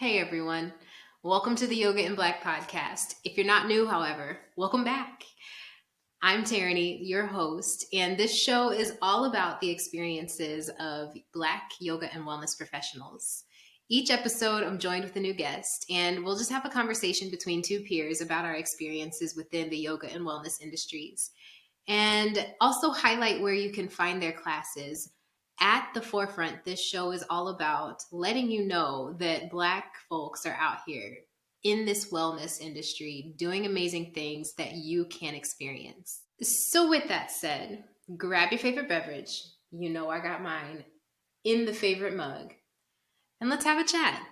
Hey everyone, welcome to the Yoga in Black podcast. If you're not new, however, welcome back. I'm Tierney, your host, and this show is all about the experiences of Black yoga and wellness professionals. Each episode, I'm joined with a new guest, and we'll just have a conversation between two peers about our experiences within the yoga and wellness industries, and also highlight where you can find their classes. At the forefront, this show is all about letting you know that Black folks are out here in this wellness industry doing amazing things that you can experience. So, with that said, grab your favorite beverage. You know, I got mine in the favorite mug, and let's have a chat.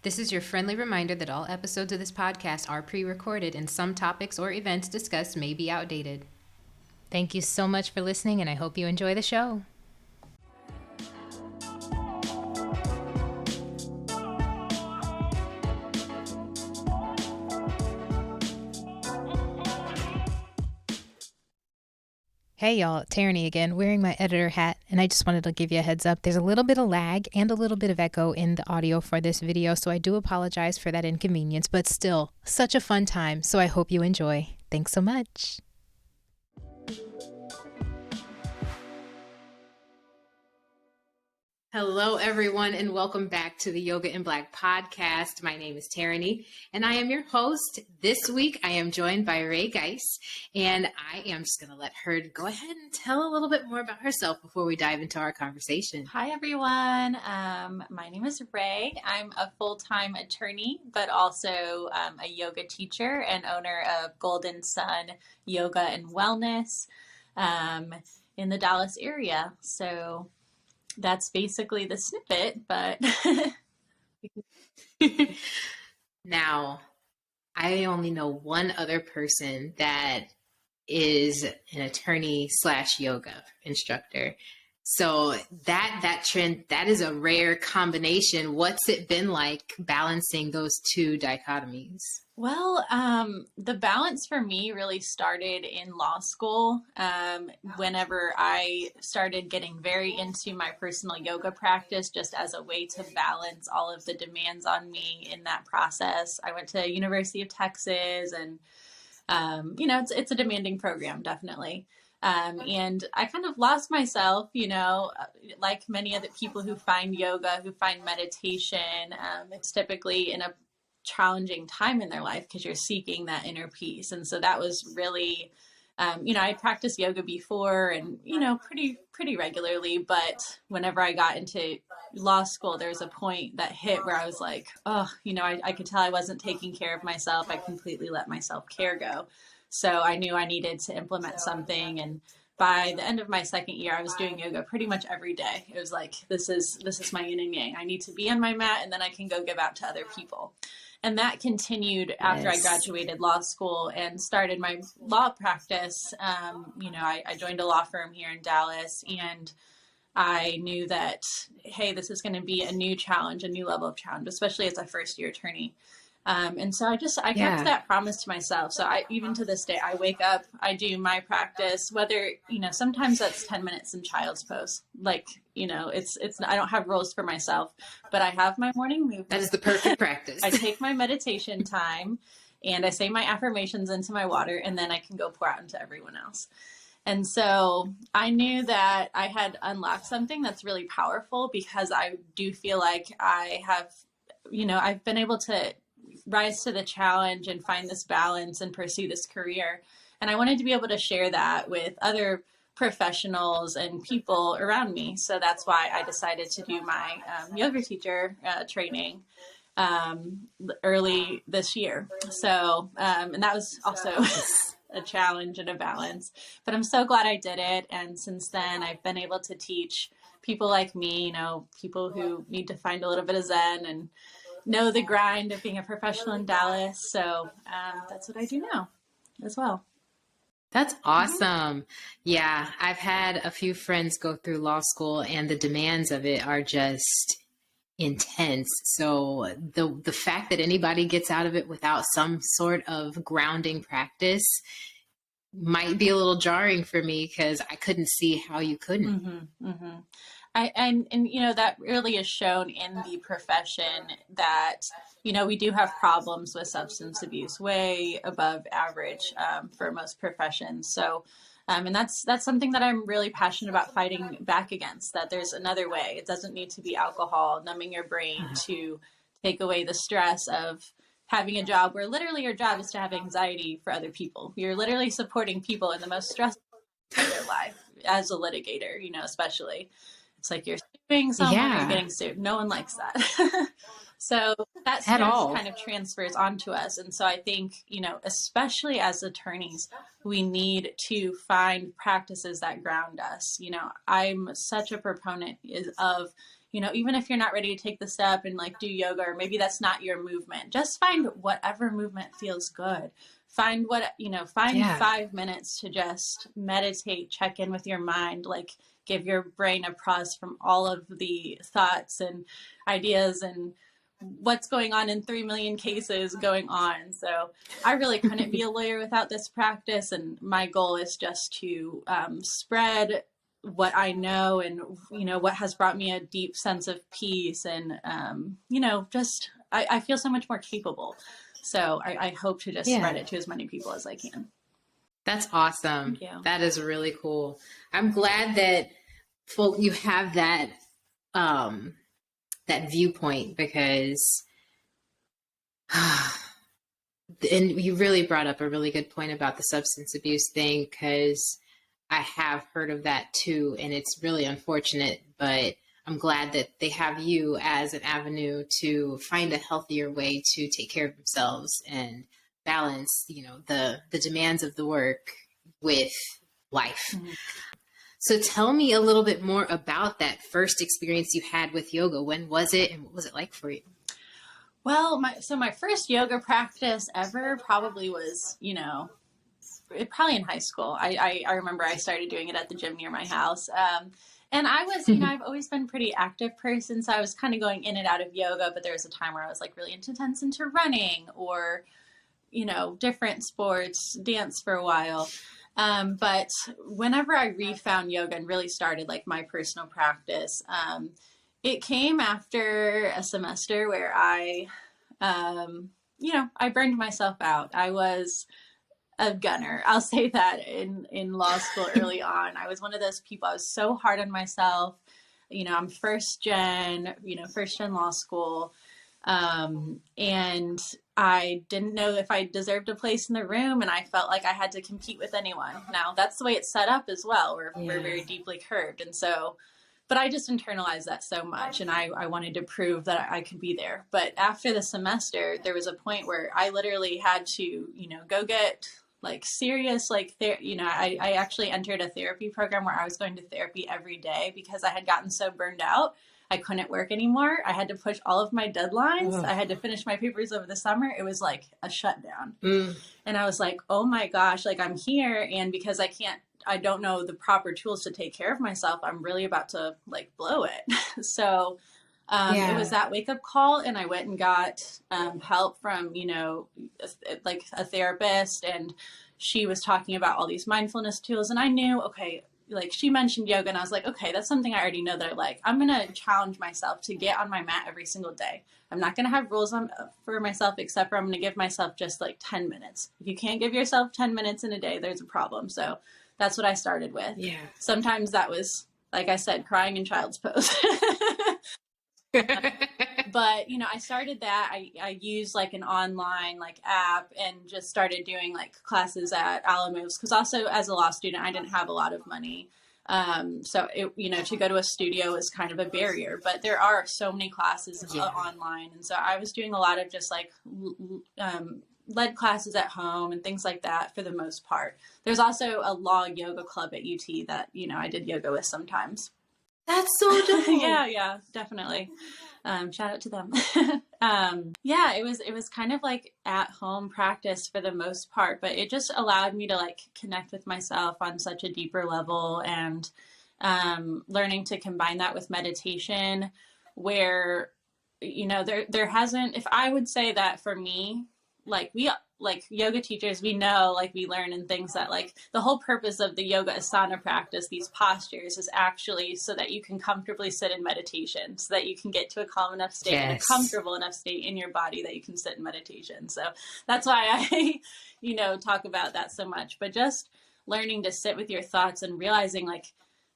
This is your friendly reminder that all episodes of this podcast are pre-recorded and some topics or events discussed may be outdated. Thank you so much for listening, and I hope you enjoy the show. Hey y'all, Tierney again, wearing my editor hat, and I just wanted to give you a heads up. There's a little bit of lag and a little bit of echo in the audio for this video, so I do apologize for that inconvenience, but still, such a fun time, so I hope you enjoy. Thanks so much. Hello, everyone, and welcome back to the Yoga in Black podcast. My name is Tierney, and I am your host. This week, I am joined by Guyse, and I am just going to let her go ahead and tell a little bit more about herself before we dive into our conversation. Hi, everyone. My name is Ray. I'm a full-time attorney, but also a yoga teacher and owner of Golden Sun Yoga and Wellness in the Dallas area. So that's basically the snippet, but Now, I only know one other person that is an attorney / yoga instructor. So that trend, that is a rare combination. What's it been like balancing those two dichotomies? Well, the balance for me really started in law school. Whenever I started getting very into my personal yoga practice, just as a way to balance all of the demands on me in that process. I went to University of Texas, and it's a demanding program, definitely. And I kind of lost myself, like many other people who find yoga, who find meditation. It's typically in a challenging time in their life because you're seeking that inner peace. And so that was really, I practiced yoga before and, pretty regularly, but whenever I got into law school, there was a point that hit where I was like, I could tell I wasn't taking care of myself. I completely let my self-care go. So I knew I needed to implement something. And by the end of my second year, I was doing yoga pretty much every day. It was like, this is my yin and yang. I need to be on my mat, and then I can go give out to other people. And that continued after I graduated law school and started my law practice. I joined a law firm here in Dallas, and I knew that, hey, this is going to be a new challenge, a new level of challenge, especially as a first-year attorney. And so I kept that promise to myself. So even to this day, I wake up, I do my practice, whether, sometimes that's 10 minutes in child's pose. Like, I don't have rules for myself, but I have my morning movement. That is the perfect practice. I take my meditation time and I say my affirmations into my water, and then I can go pour out into everyone else. And so I knew that I had unlocked something that's really powerful, because I do feel like I have, I've been able to rise to the challenge and find this balance and pursue this career. And I wanted to be able to share that with other professionals and people around me. So that's why I decided to do my yoga teacher training early this year. So, and that was also a challenge and a balance, but I'm so glad I did it. And since then, I've been able to teach people like me, people who need to find a little bit of Zen and know the grind of being a professional in Dallas. So that's what I do now as well. That's awesome. Yeah, I've had a few friends go through law school, and the demands of it are just intense. So the fact that anybody gets out of it without some sort of grounding practice might be a little jarring for me, because I couldn't see how you couldn't. Mm-hmm, mm-hmm. And you know, that really is shown in the profession that, you know, we do have problems with substance abuse way above average for most professions. So, and that's something that I'm really passionate about fighting back against, that there's another way. It doesn't need to be alcohol numbing your brain to take away the stress of having a job where literally your job is to have anxiety for other people. You're literally supporting people in the most stressful of their life as a litigator, you know, especially. It's like you're suing someone or you're Yeah, getting sued. No one likes that. So that at stress all. kind of transfers onto us. And so I think, you know, especially as attorneys, we need to find practices that ground us. You know, I'm such a proponent of, you know, even if you're not ready to take the step and like do yoga, or maybe that's not your movement, just find whatever movement feels good. Find what, you know, find Yeah. 5 minutes to just meditate, check in with your mind, like give your brain a pause from all of the thoughts and ideas and what's going on in 3 million cases going on. So I really couldn't be a lawyer without this practice. And my goal is just to spread what I know and, you know, what has brought me a deep sense of peace. And, you know, just, I feel so much more capable. So I hope to just spread it to as many people as I can. That's awesome. Thank you. That is really cool. I'm glad that you have that that viewpoint, because and you really brought up a really good point about the substance abuse thing, because I have heard of that too, and it's really unfortunate, but I'm glad that they have you as an avenue to find a healthier way to take care of themselves and balance, you know, the demands of the work with life. Mm-hmm. So tell me a little bit more about that first experience you had with yoga. When was it, and what was it like for you? Well, my first yoga practice ever probably was, you know, probably in high school. I remember I started doing it at the gym near my house. And I was, you know, I've always been a pretty active person. So I was kind of going in and out of yoga, but there was a time where I was like really intense into running or, you know, different sports, dance for a while. But whenever I refound yoga and really started like my personal practice, it came after a semester where you know, I burned myself out. I was a gunner. I'll say that in law school early on. I was one of those people. I was so hard on myself. You know, I'm first gen law school. And I didn't know if I deserved a place in the room, and I felt like I had to compete with anyone. Now, that's the way it's set up as well. We're very deeply curved. And so, but I just internalized that so much, and I wanted to prove that I could be there. But after the semester, there was a point where I literally had to, you know, go get like serious, like, you know, I actually entered a therapy program where I was going to therapy every day because I had gotten so burned out. I couldn't work anymore. I had to push all of my deadlines. I had to finish my papers over the summer. It was like a shutdown. And I was like, oh my gosh, like I'm here. And because I don't know the proper tools to take care of myself, I'm really about to like blow it. So it was that wake up call. And I went and got help from, you know, like a therapist. And she was talking about all these mindfulness tools. And I knew, okay, like she mentioned yoga, and I was like, okay, that's something I already know that I like. I'm going to challenge myself to get on my mat every single day. I'm not going to have rules for myself, except for I'm going to give myself just like 10 minutes. If you can't give yourself 10 minutes in a day, there's a problem. So that's what I started with. Yeah. Sometimes that was, like I said, crying in child's pose. But, you know, I started that. I used like an online like app and just started doing like classes at Alamos, because also as a law student, I didn't have a lot of money. So, you know, to go to a studio is kind of a barrier, but there are so many classes online. And so I was doing a lot of just like led classes at home and things like that for the most part. There's also a law yoga club at UT that, you know, I did yoga with sometimes. That's so dope. Yeah, definitely. Shout out to them. Yeah, it was kind of like at home practice for the most part, but it just allowed me to like connect with myself on such a deeper level, and learning to combine that with meditation, where, you know, there hasn't, if I would say that for me, like like yoga teachers, we know, like we learn in things that like the whole purpose of the yoga asana practice, these postures, is actually so that you can comfortably sit in meditation, so that you can get to a calm enough state and a comfortable enough state in your body that you can sit in meditation. So that's why I, talk about that so much. But just learning to sit with your thoughts and realizing like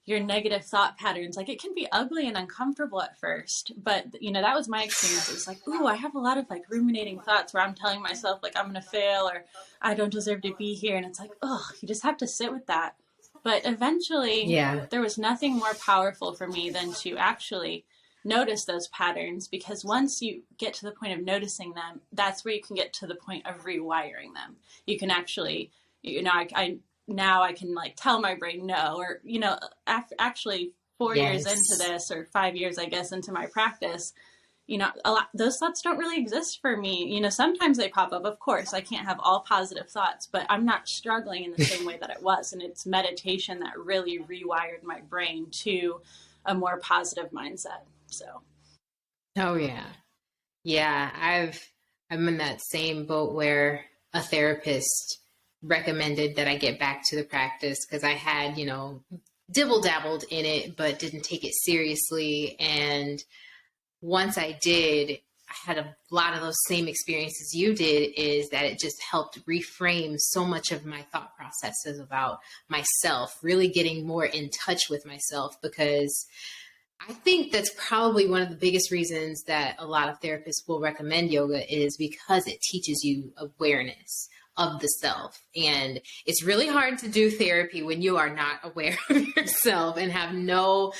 your negative thought patterns, like it can be ugly and uncomfortable at first, but that was my experience. It's like, ooh, I have a lot of like ruminating thoughts where I'm telling myself like I'm gonna fail or I don't deserve to be here, and it's like, oh, you just have to sit with that. But eventually, there was nothing more powerful for me than to actually notice those patterns, because once you get to the point of noticing them, that's where you can get to the point of rewiring them. You can actually, now I can like tell my brain no, or, actually 4 years into this, or 5 years, I guess, into my practice, those thoughts don't really exist for me. Sometimes they pop up. Of course, I can't have all positive thoughts, but I'm not struggling in the same way that it was. And it's meditation that really rewired my brain to a more positive mindset. So. Oh yeah. Yeah. I'm in that same boat where a therapist recommended that I get back to the practice because I had, dibble dabbled in it, but didn't take it seriously. And once I did, I had a lot of those same experiences you did, is that it just helped reframe so much of my thought processes about myself, really getting more in touch with myself, because I think that's probably one of the biggest reasons that a lot of therapists will recommend yoga, is because it teaches you awareness of the self. And it's really hard to do therapy when you are not aware of yourself and have no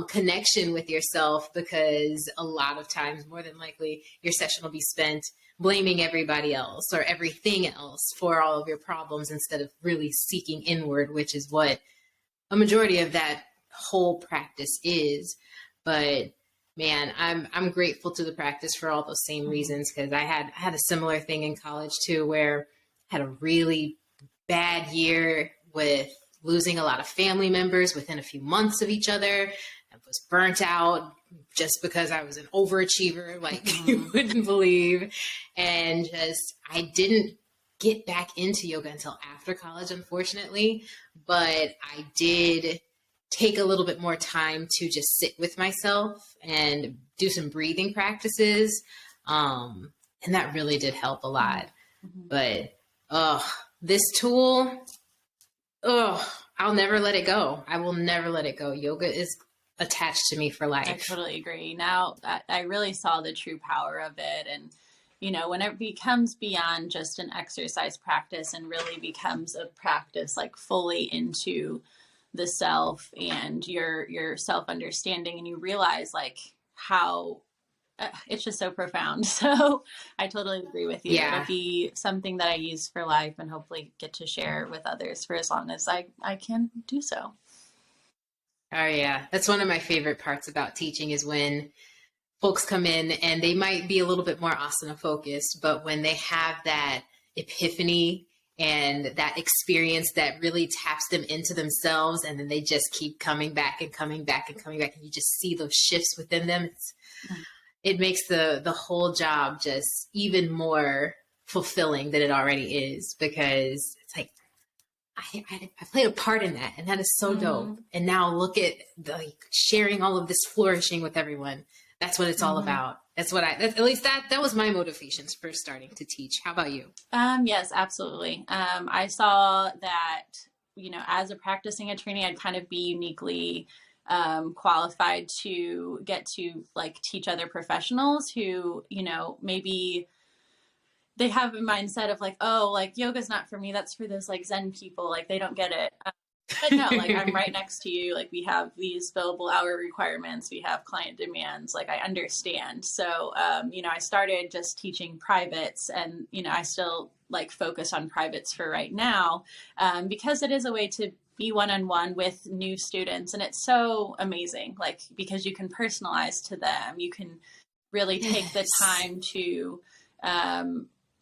connection with yourself, because a lot of times, more than likely, your session will be spent blaming everybody else or everything else for all of your problems, instead of really seeking inward, which is what a majority of that whole practice is. But man, I'm grateful to the practice for all those same reasons, because I had a similar thing in college too, where I had a really bad year with losing a lot of family members within a few months of each other. I was burnt out just because I was an overachiever, like you wouldn't believe. And I didn't get back into yoga until after college, unfortunately, but I did take a little bit more time to just sit with myself and do some breathing practices. And that really did help a lot. But this tool, I'll never let it go. I will never let it go. Yoga is attached to me for life. I totally agree. Now I really saw the true power of it. And, when it becomes beyond just an exercise practice and really becomes a practice like fully into the self and your self-understanding, and you realize like how it's just so profound. So I totally agree with you. It'll be something that I use for life, and hopefully get to share with others for as long as I can do so. Oh yeah. That's one of my favorite parts about teaching, is when folks come in and they might be a little bit more asana focused, but when they have that epiphany and that experience that really taps them into themselves, and then they just keep coming back and coming back and coming back, and you just see those shifts within them. It makes the whole job just even more fulfilling than it already is, because it's like, I played a part in that, and that is so dope. And now look at sharing all of this flourishing with everyone. That's what it's all about. That's what at least that was my motivations for starting to teach. How about you? Yes, absolutely. I saw that, as a practicing attorney, I'd kind of be uniquely qualified to get to like teach other professionals who, maybe they have a mindset of like, oh, like yoga's not for me. That's for those like Zen people. Like they don't get it. But no, like I'm right next to you. Like we have these billable hour requirements. We have client demands. Like I understand. So, I started just teaching privates, and, I still like focus on privates for right now, because it is a way to be one-on-one with new students. And it's so amazing, like, because you can personalize to them. You can really take the time to,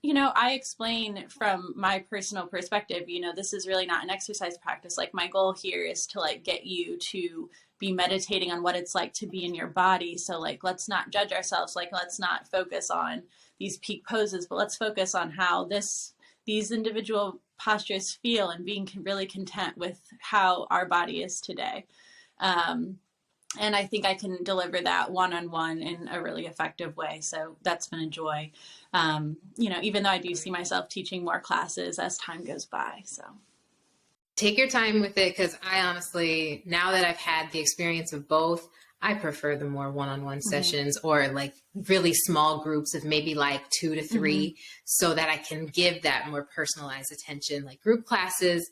I explain from my personal perspective, this is really not an exercise practice. Like my goal here is to like get you to be meditating on what it's like to be in your body. So like, let's not judge ourselves. Like, let's not focus on these peak poses, but let's focus on how these individual postures feel and being really content with how our body is today. And I think I can deliver that one-on-one in a really effective way. So that's been a joy. Even though I do see myself teaching more classes as time goes by. So take your time with it, because I honestly, now that I've had the experience of both, I prefer the more one-on-one sessions, or like really small groups of maybe like 2 to 3, so that I can give that more personalized attention. Like group classes,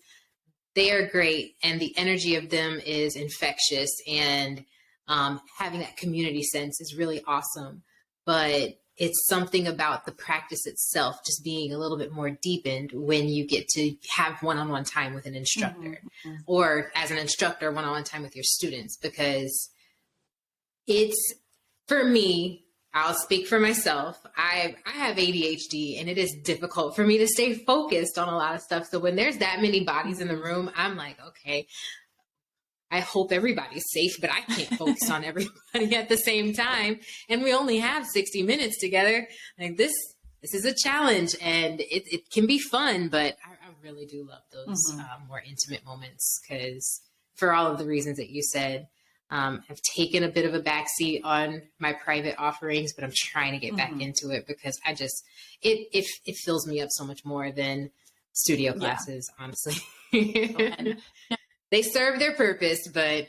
they are great, and the energy of them is infectious, and having that community sense is really awesome. But it's something about the practice itself just being a little bit more deepened when you get to have one-on-one time with an instructor, or as an instructor, one-on-one time with your students, because it's, for me, I'll speak for myself. I have ADHD, and it is difficult for me to stay focused on a lot of stuff. So when there's that many bodies in the room, I'm like, okay, I hope everybody's safe, but I can't focus on everybody at the same time. And we only have 60 minutes together. Like this is a challenge, and it can be fun, but I really do love those more intimate moments, because for all of the reasons that you said, I've taken a bit of a backseat on my private offerings, but I'm trying to get back into it, because it fills me up so much more than studio classes, honestly. They serve their purpose, but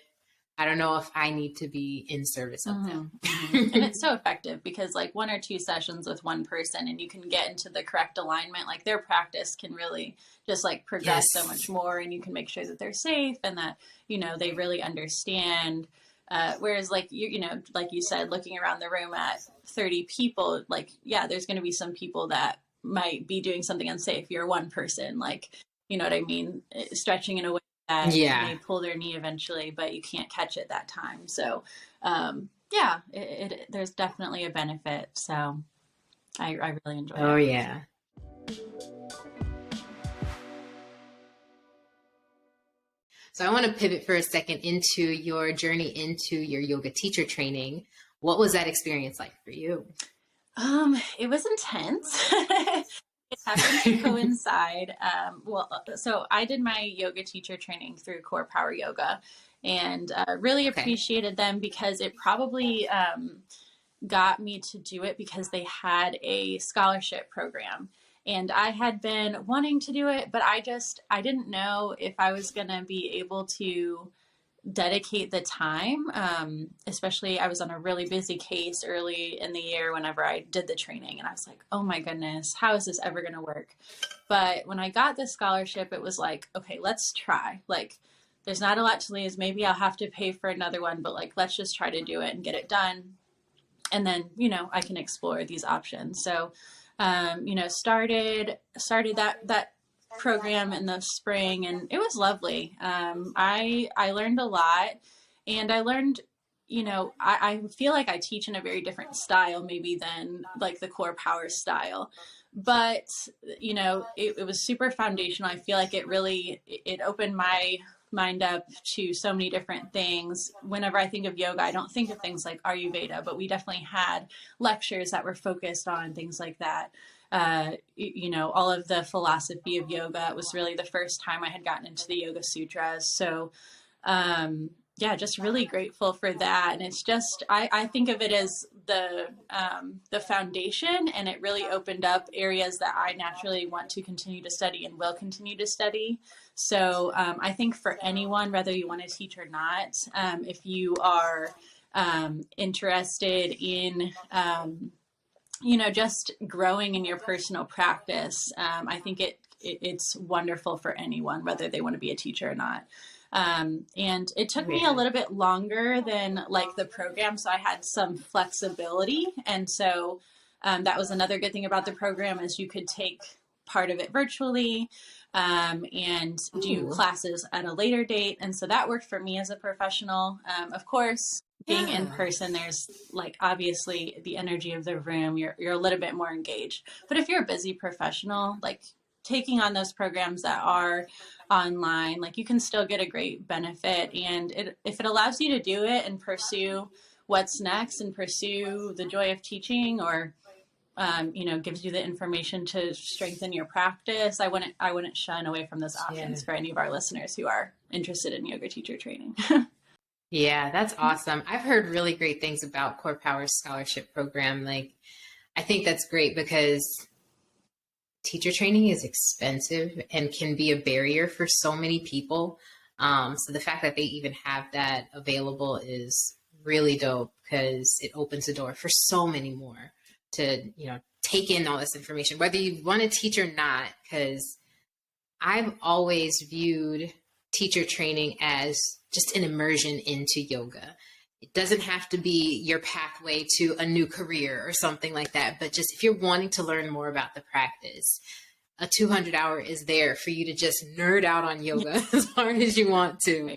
I don't know if I need to be in service of them. And it's so effective, because like 1 or 2 sessions with one person and you can get into the correct alignment, like their practice can really just like progress so much more, and you can make sure that they're safe and that, they really understand. Whereas like, like you said, looking around the room at 30 people, like, there's going to be some people that might be doing something unsafe. You're one person, like, you know what I mean? Stretching in a way that they pull their knee eventually, but you can't catch it that time. So, there's definitely a benefit. So I really enjoy it. Oh, yeah. So I want to pivot for a second into your journey into your yoga teacher training. What was that experience like for you? It was intense. It happened to coincide. So I did my yoga teacher training through Core Power Yoga, and really appreciated them, because it probably got me to do it because they had a scholarship program. And I had been wanting to do it, but I didn't know if I was going to be able to dedicate the time. Especially I was on a really busy case early in the year whenever I did the training, and I was like, oh my goodness, how is this ever going to work? But when I got the scholarship, it was like, okay, let's try. Like, there's not a lot to lose. Maybe I'll have to pay for another one, but like, let's just try to do it and get it done. And then, I can explore these options. So, started that program in the spring, and it was lovely. I learned a lot, and I learned, I feel like I teach in a very different style maybe than like the Core Power style, but it was super foundational. I feel like it opened my mind up to so many different things. Whenever I think of yoga, I don't think of things like Ayurveda, but we definitely had lectures that were focused on things like that. All of the philosophy of yoga. It was really the first time I had gotten into the Yoga Sutras. So, just really grateful for that. And it's just, I think of it as the foundation, and it really opened up areas that I naturally want to continue to study and will continue to study. So, I think for anyone, whether you want to teach or not, if you are, interested in, just growing in your personal practice, I think it's wonderful for anyone, whether they want to be a teacher or not. And it took me a little bit longer than like the program, so I had some flexibility. And so that was another good thing about the program, is you could take part of it virtually, and do classes at a later date. And so that worked for me as a professional. Of course, Being in Yeah. person, there's like obviously the energy of the room, you're a little bit more engaged. But if you're a busy professional, like taking on those programs that are online, like you can still get a great benefit. And if it allows you to do it and pursue what's next and pursue the joy of teaching, or gives you the information to strengthen your practice, I wouldn't shun away from those Yeah. options for any of our listeners who are interested in yoga teacher training. Yeah, that's awesome. I've heard really great things about Core Power Scholarship Program. Like, I think that's great because teacher training is expensive and can be a barrier for so many people. So the fact that they even have that available is really dope because it opens the door for so many more to, take in all this information, whether you want to teach or not, because I've always viewed teacher training as just an immersion into yoga. It doesn't have to be your pathway to a new career or something like that, but just if you're wanting to learn more about the practice, a 200-hour is there for you to just nerd out on yoga as hard as you want to.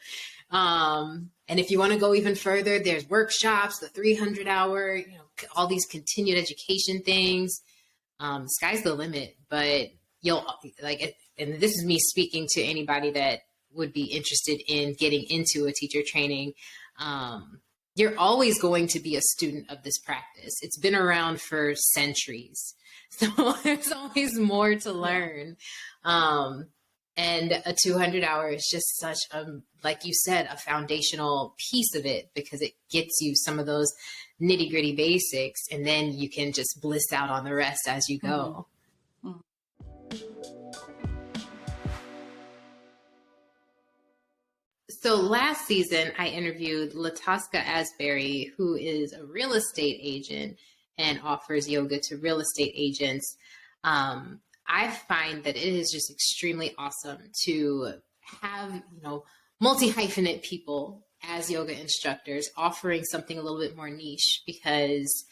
And if you want to go even further, there's workshops, the 300-hour, all these continued education things. Sky's the limit, but you'll like it. And this is me speaking to anybody that would be interested in getting into a teacher training. You're always going to be a student of this practice. It's been around for centuries. So there's always more to learn. And a 200-hour is just such a, like you said, a foundational piece of it because it gets you some of those nitty gritty basics, and then you can just bliss out on the rest as you go. Mm-hmm. So last season, I interviewed Lataska Asbury, who is a real estate agent and offers yoga to real estate agents. I find that it is just extremely awesome to have, multi-hyphenate people as yoga instructors offering something a little bit more niche because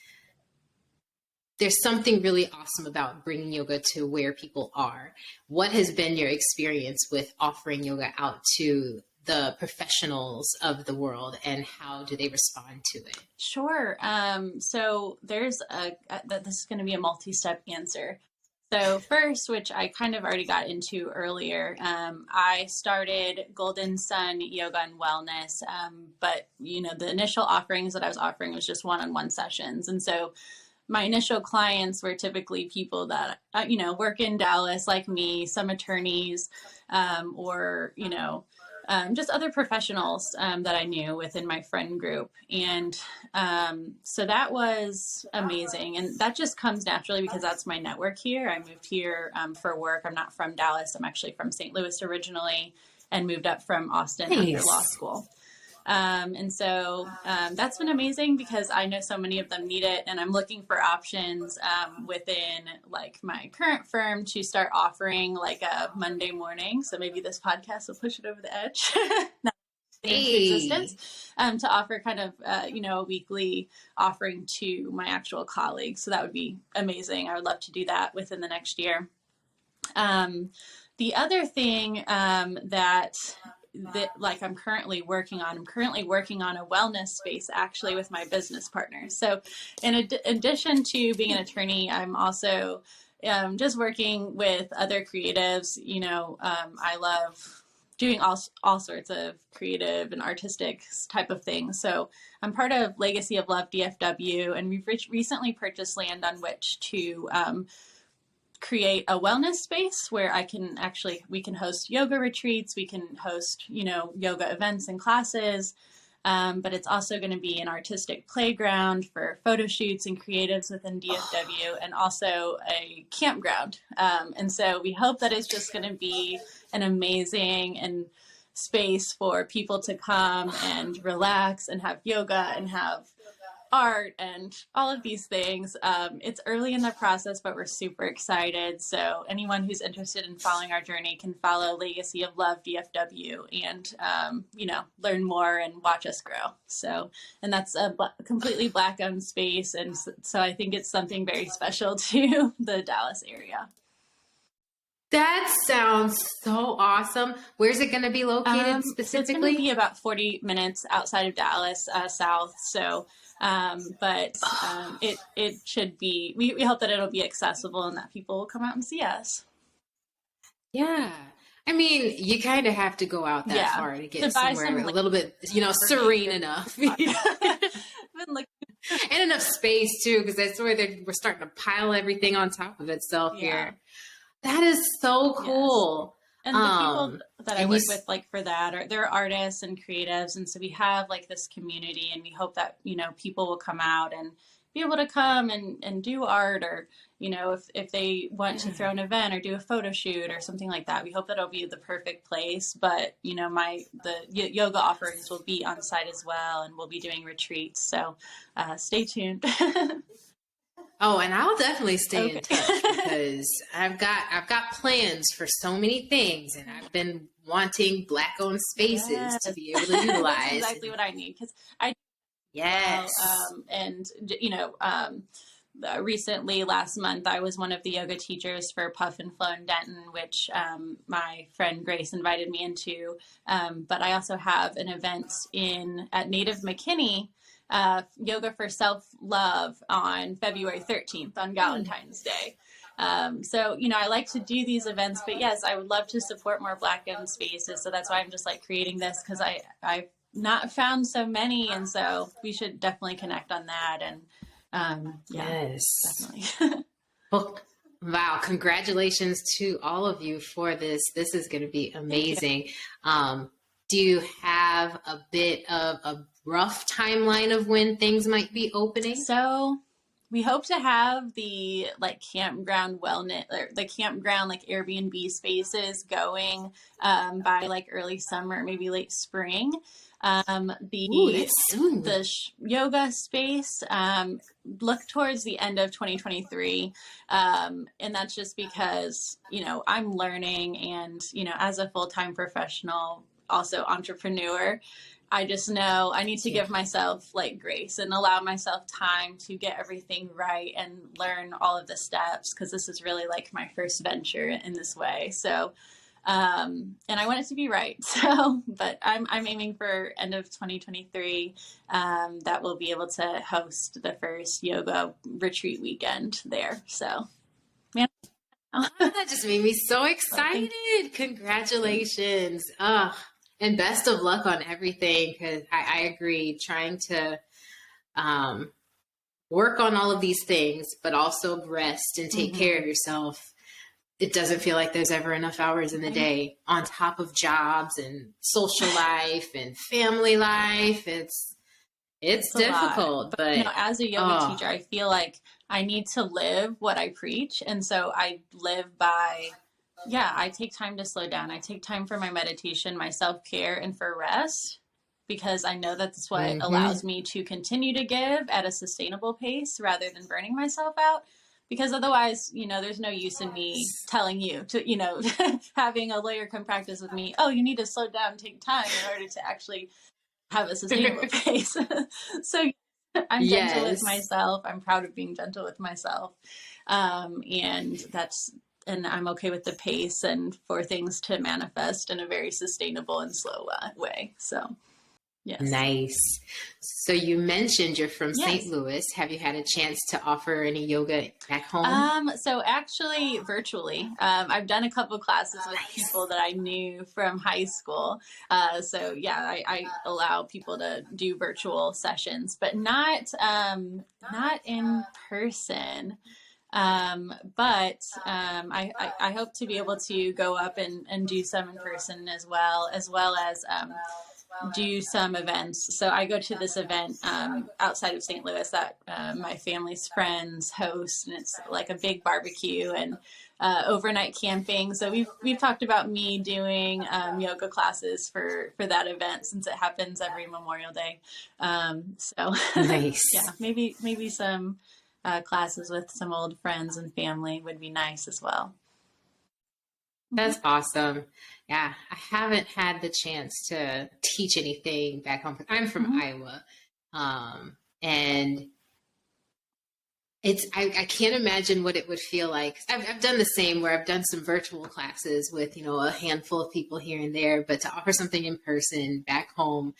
there's something really awesome about bringing yoga to where people are. What has been your experience with offering yoga out to the professionals of the world, and how do they respond to it? Sure. So there's this is going to be a multi-step answer. So first, which I kind of already got into earlier, I started Golden Sun Yoga and Wellness, but the initial offerings that I was offering was just one-on-one sessions, and so my initial clients were typically people that work in Dallas, like me, some attorneys, or just other professionals that I knew within my friend group. And so that was amazing. And that just comes naturally because that's my network here. I moved here for work. I'm not from Dallas. I'm actually from St. Louis originally and moved up from Austin after law school. And so that's been amazing because I know so many of them need it, and I'm looking for options within like my current firm to start offering like a Monday morning. So maybe this podcast will push it over the edge. Into existence, to offer kind of a weekly offering to my actual colleagues. So that would be amazing. I would love to do that within the next year. The other thing that like I'm currently working on a wellness space actually with my business partner. So in addition to being an attorney, I'm also just working with other creatives. I love doing all sorts of creative and artistic type of things. So I'm part of Legacy of Love DFW, and we've recently purchased land on which to create a wellness space where we can host yoga retreats, we can host, yoga events and classes, but it's also going to be an artistic playground for photo shoots and creatives within DFW, and also a campground. And so we hope that it's just going to be an amazing and space for people to come and relax and have yoga and have art and all of these things. It's early in the process, but we're super excited. So anyone who's interested in following our journey can follow Legacy of Love DFW and, learn more and watch us grow. So, and that's a completely Black owned space. And so I think it's something very special to the Dallas area. That sounds so awesome. Where's it going to be located So it's going to be specifically? about 40 minutes outside of Dallas, south. So, it should be. We hope that it'll be accessible and that people will come out and see us. Yeah. I mean, you kind of have to go out that Yeah, far to to get buy somewhere some a land little bit, for serene future. enough. Been looking, And enough space too, because that's where we're starting to pile everything on top of itself yeah, here. That is so yes. cool. And the people that I And you, work with, like for that, are they're artists and creatives, and so we have like this community, and we hope that people will come out and be able to come and do art, or if they want to throw an event or do a photo shoot or something like that. We hope that it'll be the perfect place. But the yoga offerings will be on site as well, and we'll be doing retreats. So stay tuned. oh, and I'll definitely stay in Okay. touch because I've got plans for so many things, and I've been wanting Black owned spaces Yes, to be able to that's utilize. exactly what I need, because I Yes. well, and recently last month I was one of the yoga teachers for Puff and Flow in Denton, which my friend Grace invited me into. But I also have an event in at Native McKinney. Yoga for Self Love on February 13th on Valentine's Day. So, I like to do these events, but yes, I would love to support more Black owned spaces. So that's why I'm just like creating this, because I not found so many, and so we should definitely connect on that. And yeah, Yes. definitely. Well, wow. Congratulations to all of you for this. This is going to be Thank you. amazing. Um, do you have a bit of a rough timeline of when things might be opening? So we hope to have the like campground wellness, or the campground like Airbnb spaces going by like early summer, maybe late spring. Ooh, The that's soon. yoga space, look towards the end of 2023, and that's just because I'm learning, and as a full-time professional, also entrepreneur, I just know I need to Yeah. give myself like grace and allow myself time to get everything right and learn all of the steps, because this is really like my first venture in this way. So, and I want it to be right. So, but I'm aiming for end of 2023, that we'll be able to host the first yoga retreat weekend there. So, man, Oh, that just made me so well, thank excited. you. Congratulations. And best of luck on everything because I agree. Trying to um, work on all of these things, but also rest and take care Mm-hmm. of yourself. It doesn't feel like there's ever enough hours in the day on top of jobs and social life and family life. It's It's a lot. difficult, But, but as a yoga oh, teacher, I feel like I need to live what I preach. And so I live by, yeah, I take time to slow down. I take time for my meditation, my self care, and for rest, because I know that's what mm-hmm. allows me to continue to give at a sustainable pace rather than burning myself out. Because otherwise, there's no use in me telling you to, having a lawyer come practice with me. Oh, you need to slow down, take time in order to actually have a sustainable pace. So I'm gentle with Yes. myself. I'm proud of being gentle with myself. And I'm okay with the pace and for things to manifest in a very sustainable and slow way. So, yes. Nice. So you mentioned you're from St. Yes. Louis. Have you had a chance to offer any yoga back home? So actually virtually, I've done a couple classes with Nice. people that I knew from high school. So yeah, I allow people to do virtual sessions, but not in person. But I hope to be able to go up and do some in person as well as do some events. So I go to this event outside of St. Louis that my family's friends host, and it's like a big barbecue and overnight camping. So we've talked about me doing yoga classes for that event, since it happens every Memorial Day. So Nice. yeah, maybe some classes with some old friends and family would be nice as well. Mm-hmm. That's awesome. Yeah, I haven't had the chance to teach anything back home. I'm from Mm-hmm. Iowa. And I can't imagine what it would feel like. I've done the same where I've done some virtual classes with, a handful of people here and there, but to offer something in person back home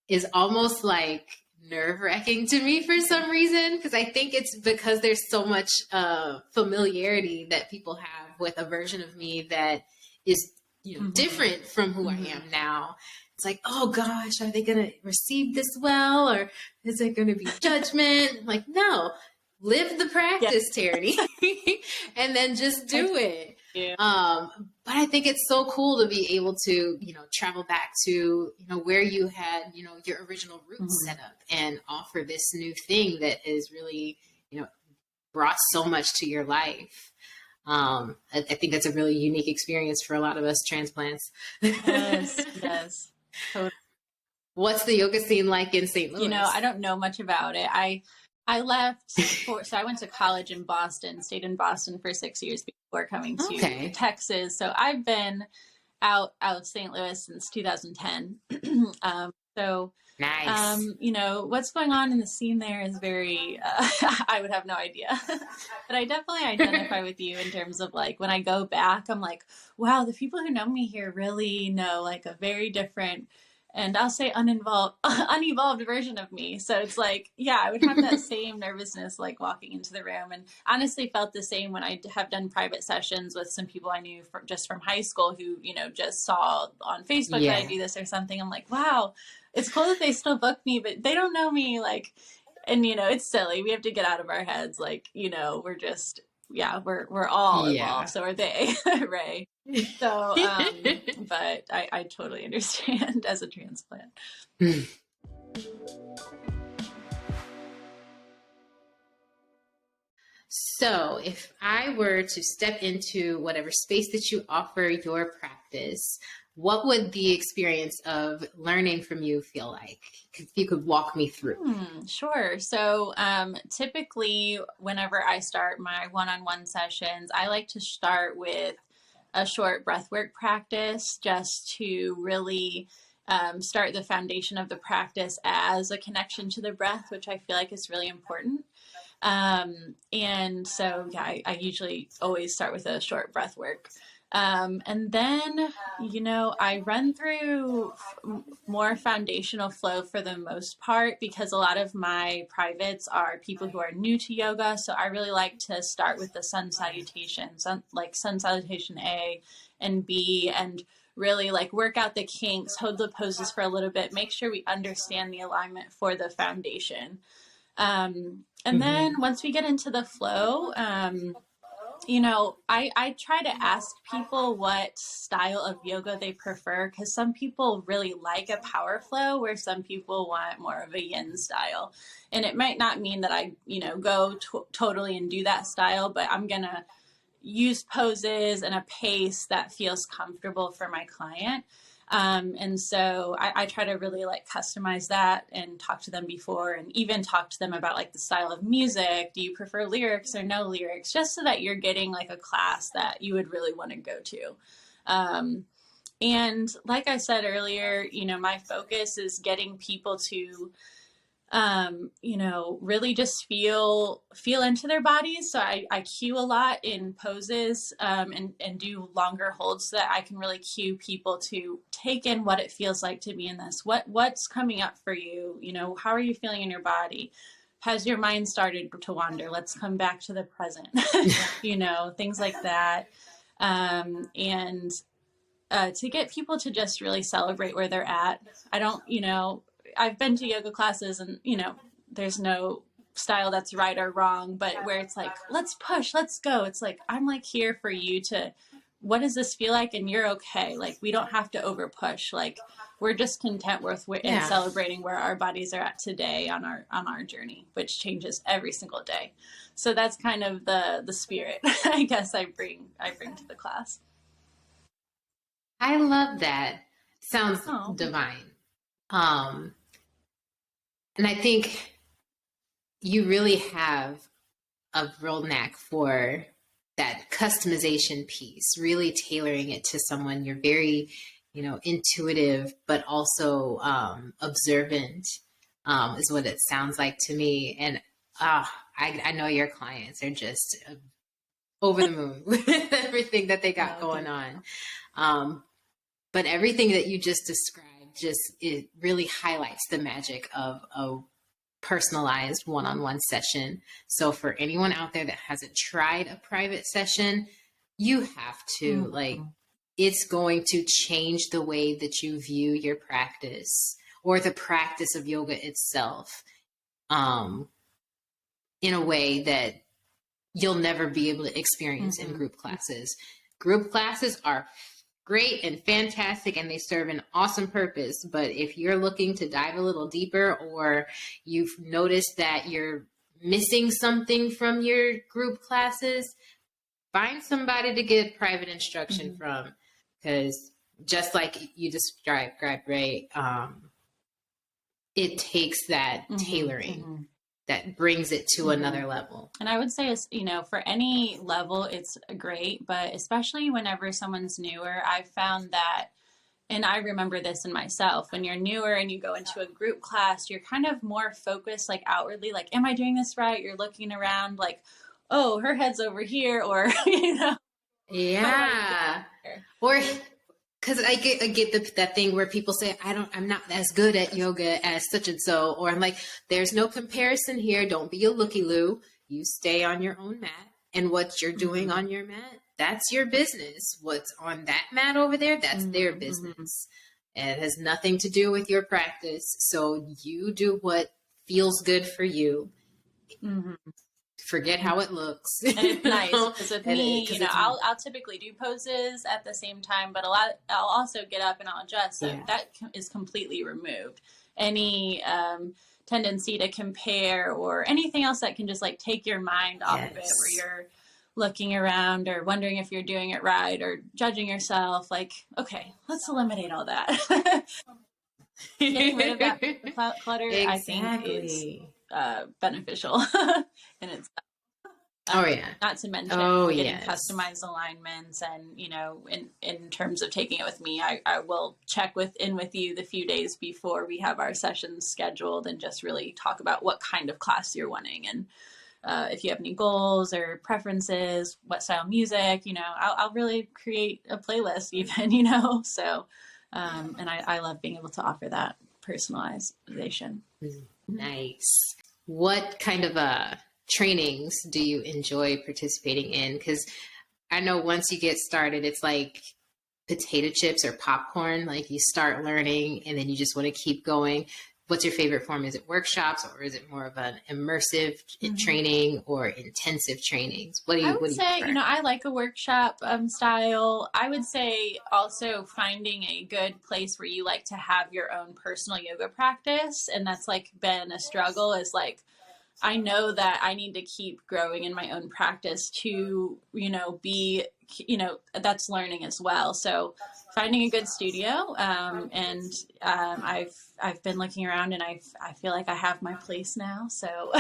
is almost like nerve wracking to me for some reason. Because I think it's because there's so much familiarity that people have with a version of me that is, different from who I am now. It's like, oh gosh, are they going to receive this well? Or is it going to be judgment? I'm like, no, live the practice, Tierney, and then just do it. Yeah. But I think it's so cool to be able to, travel back to, where you had, your original roots set up and offer this new thing that is really, brought so much to your life. I think that's a really unique experience for a lot of us transplants. Yes. Totally. What's the yoga scene like in St. Louis? I don't know much about it. I left, so I went to college in Boston, stayed in Boston for 6 years before coming to Texas. So I've been out of St. Louis since 2010. So nice. What's going on in the scene there is very, I would have no idea. But I definitely identify with you in terms of like, when I go back, I'm like, wow, the people who know me here really know like a very different, and I'll say unevolved version of me. So it's like, yeah, I would have that same nervousness like walking into the room, and honestly felt the same when I have done private sessions with some people I knew just from high school who, just saw on Facebook that I do this or something. I'm like, wow, it's cool that they still book me, but they don't know me. Like, and it's silly. We have to get out of our heads. Like, we're just, we're all involved. So are they, right? So, but I totally understand as a transplant. So if I were to step into whatever space that you offer your practice, what would the experience of learning from you feel like? If you could walk me through. Sure. So typically, whenever I start my one-on-one sessions, I like to start with a short breathwork practice just to really start the foundation of the practice as a connection to the breath, which I feel like is really important. And so, I usually always start with a short breath work. And then, I run through more foundational flow for the most part, because a lot of my privates are people who are new to yoga. So I really like to start with the sun salutation, like sun salutation A and B, and really like work out the kinks, hold the poses for a little bit, make sure we understand the alignment for the foundation. And then once we get into the flow, I try to ask people what style of yoga they prefer, because some people really like a power flow where some people want more of a yin style. And it might not mean that I, go totally and do that style, but I'm going to use poses and a pace that feels comfortable for my client. And so I try to really like customize that and talk to them before, and even talk to them about like the style of music. Do you prefer lyrics or no lyrics? Just so that you're getting like a class that you would really want to go to. And like I said earlier, my focus is getting people to really just feel into their bodies. So I cue a lot in poses, and do longer holds so that I can really cue people to take in what it feels like to be in this. What's coming up for you? How are you feeling in your body? Has your mind started to wander? Let's come back to the present, things like that. And to get people to just really celebrate where they're at. I don't, I've been to yoga classes and, there's no style that's right or wrong, but where it's like, let's push, let's go. It's like, I'm like here for you to, what does this feel like? And you're okay. Like, we don't have to over push. Like, we're just content with in celebrating where our bodies are at today on our journey, which changes every single day. So that's kind of the spirit, I guess I bring to the class. I love that. Sounds divine. And I think you really have a real knack for that customization piece, really tailoring it to someone. You're very, intuitive, but also observant, is what it sounds like to me. And I know your clients are just over the moon with everything that they got going on. But everything that you just described, it really highlights the magic of a personalized one-on-one session. So for anyone out there that hasn't tried a private session, you have to. Like, it's going to change the way that you view your practice or the practice of yoga itself, in a way that you'll never be able to experience in group classes. Group classes are great and fantastic, and they serve an awesome purpose. But if you're looking to dive a little deeper, or you've noticed that you're missing something from your group classes, find somebody to get private instruction from. Because just like you described, right, it takes that tailoring that brings it to another level. And I would say, for any level, it's great, but especially whenever someone's newer, I've found that, and I remember this in myself, when you're newer and you go into a group class, you're kind of more focused, like outwardly, like, am I doing this right? You're looking around like, oh, her head's over here, or, Yeah. Or because I get that thing where people say, I'm not as good at yoga as such and so, or I'm like, there's no comparison here. Don't be a looky-loo. You stay on your own mat, and what you're doing on your mat, that's your business. What's on that mat over there, that's their business. And it has nothing to do with your practice. So you do what feels good for you. Forget how it looks. And it's nice because with me, I'll typically do poses at the same time, but I'll also get up and I'll adjust. So that is completely removed. Any tendency to compare or anything else that can just like take your mind off of it, where you're looking around or wondering if you're doing it right or judging yourself. Like, okay, let's eliminate all that. Getting rid of that clutter, exactly. I think, is beneficial. And it's not to mention getting customized alignments, and in terms of taking it with me, I will check in with you the few days before we have our sessions scheduled and just really talk about what kind of class you're wanting, and if you have any goals or preferences, what style music, I'll really create a playlist even, so and I love being able to offer that personalization. Nice. What kind of trainings do you enjoy participating in? Because I know once you get started, it's like potato chips or popcorn. Like, you start learning and then you just want to keep going. What's your favorite form? Is it workshops, or is it more of an immersive training or intensive trainings? I would say, I like a workshop style. I would say also finding a good place where you like to have your own personal yoga practice. And that's like been a struggle, is like, I know that I need to keep growing in my own practice to, be, that's learning as well. So finding a good studio, and I've been looking around, and I feel like I have my place now. So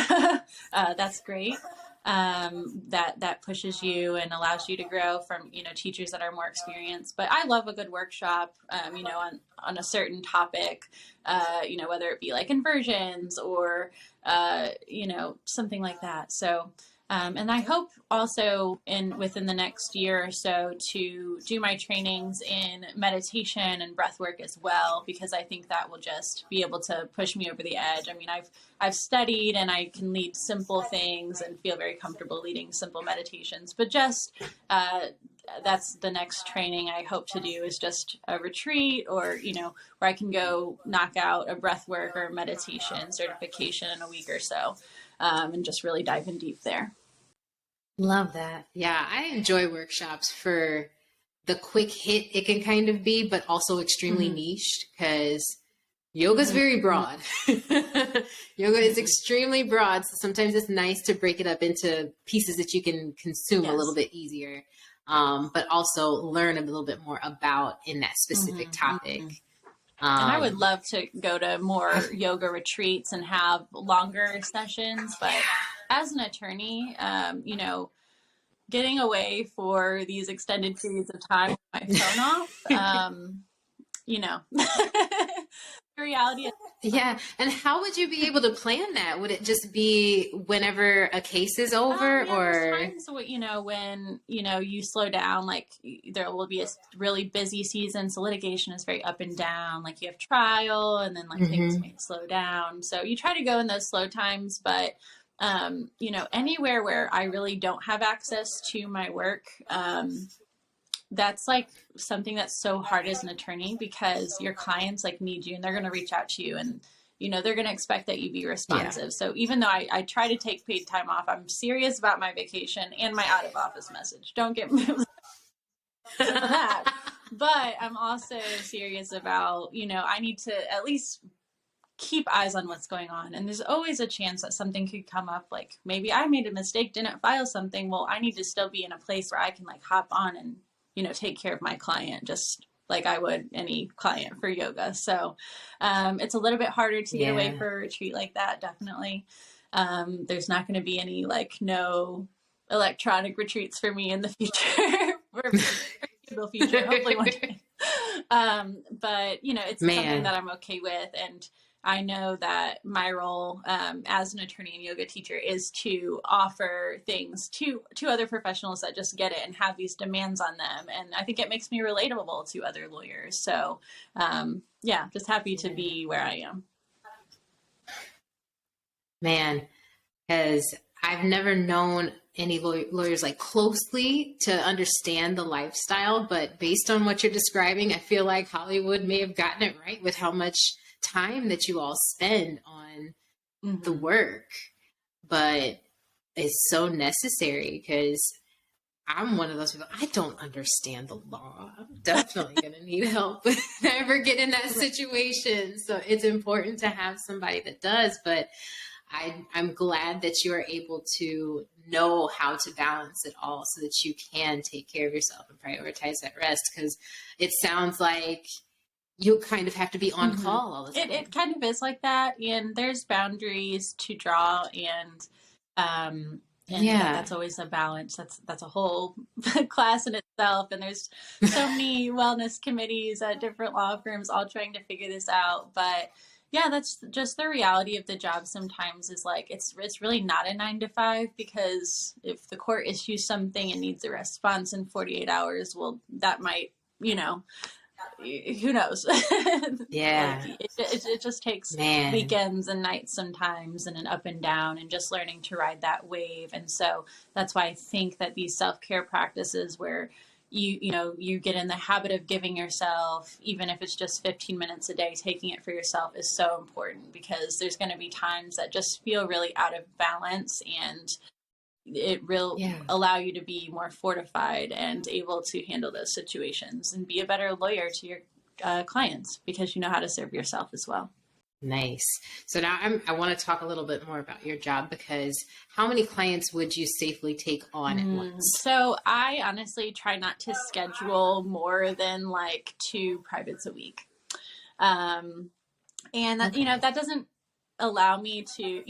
that's great. That pushes you and allows you to grow from, teachers that are more experienced. But I love a good workshop, on a certain topic, whether it be like inversions or, something like that. So, and I hope also within the next year or so to do my trainings in meditation and breath work as well, because I think that will just be able to push me over the edge. I mean, I've studied and I can lead simple things and feel very comfortable leading simple meditations, but just that's the next training I hope to do, is just a retreat, or, where I can go knock out a breath work or meditation certification in a week or so. And just really dive in deep there. Love that. Yeah, I enjoy workshops for the quick hit it can kind of be, but also extremely niche, because yoga is very broad. Yoga is extremely broad. So sometimes it's nice to break it up into pieces that you can consume a little bit easier, but also learn a little bit more about in that specific topic. And I would love to go to more yoga retreats and have longer sessions. But as an attorney, getting away for these extended periods of time with my phone off, the reality. Yeah. And how would you be able to plan that? Would it just be whenever a case is over, Yeah, there's or? times when you slow down, like there will be a really busy season. So litigation is very up and down. Like you have trial and then like things Mm-hmm. may slow down. So you try to go in those slow times, but anywhere where I really don't have access to my work, that's like something that's so hard as an attorney because your clients like need you and they're going to reach out to you and they're going to expect that you be Yeah. responsive. So even though I try to take paid time off, I'm serious about my vacation and my out of office message. Don't get me that. But I'm also serious about, I need to at least keep eyes on what's going on. And there's always a chance that something could come up. Like maybe I made a mistake, didn't file something. Well, I need to still be in a place where I can like hop on and, take care of my client just like I would any client for yoga. So it's a little bit harder to get away for a retreat like that. Definitely. There's not going to be any like no electronic retreats for me in the future. For future, hopefully one day. But it's something that I'm okay with. And I know that my role as an attorney and yoga teacher is to offer things to other professionals that just get it and have these demands on them. And I think it makes me relatable to other lawyers. So just happy to be where I am. Man, because I've never known any lawyers like closely to understand the lifestyle, but based on what you're describing, I feel like Hollywood may have gotten it right with how much time that you all spend on the work. But it's so necessary because I'm one of those people, I don't understand the law. I'm definitely going to need help if I ever get in that situation. So it's important to have somebody that does, but I'm glad that you are able to know how to balance it all so that you can take care of yourself and prioritize that rest, because it sounds like you kind of have to be on call all the time. It kind of is like that, and there's boundaries to draw, and that's always a balance. That's a whole class in itself, and there's so many wellness committees at different law firms all trying to figure this out. But yeah, that's just the reality of the job sometimes is like it's really not a 9 to 5, because if the court issues something and needs a response in 48 hours, well, that might, who knows? Yeah. Like, it just takes weekends and nights sometimes and an up and down and just learning to ride that wave. And so that's why I think that these self-care practices where you get in the habit of giving yourself, even if it's just 15 minutes a day, taking it for yourself is so important, because there's going to be times that just feel really out of balance, and it will allow you to be more fortified and able to handle those situations and be a better lawyer to your clients, because you know how to serve yourself as well. Nice. So now I want to talk a little bit more about your job, because how many clients would you safely take on at once? So I honestly try not to schedule more than like 2 privates a week. And that, that doesn't allow me to,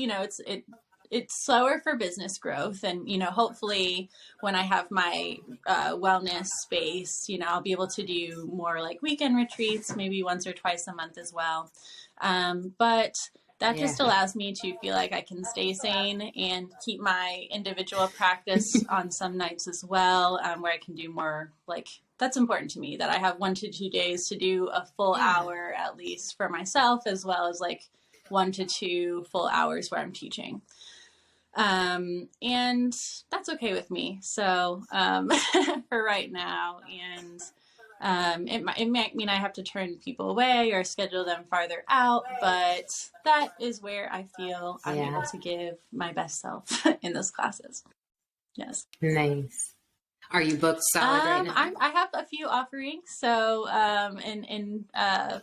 it's slower for business growth. And, hopefully when I have my wellness space, I'll be able to do more like weekend retreats, maybe once or twice a month as well. But that just allows me to feel like I can stay sane and keep my individual practice on some nights as well, where I can do more. Like, that's important to me, that I have 1 to 2 days to do a full hour at least for myself, as well as like 1 to 2 full hours where I'm teaching. And that's okay with me. So, for right now, and, it might mean I have to turn people away or schedule them farther out, but that is where I feel I'm able to give my best self in those classes. Yes. Nice. Are you booked solid right now? I have a few offerings. So in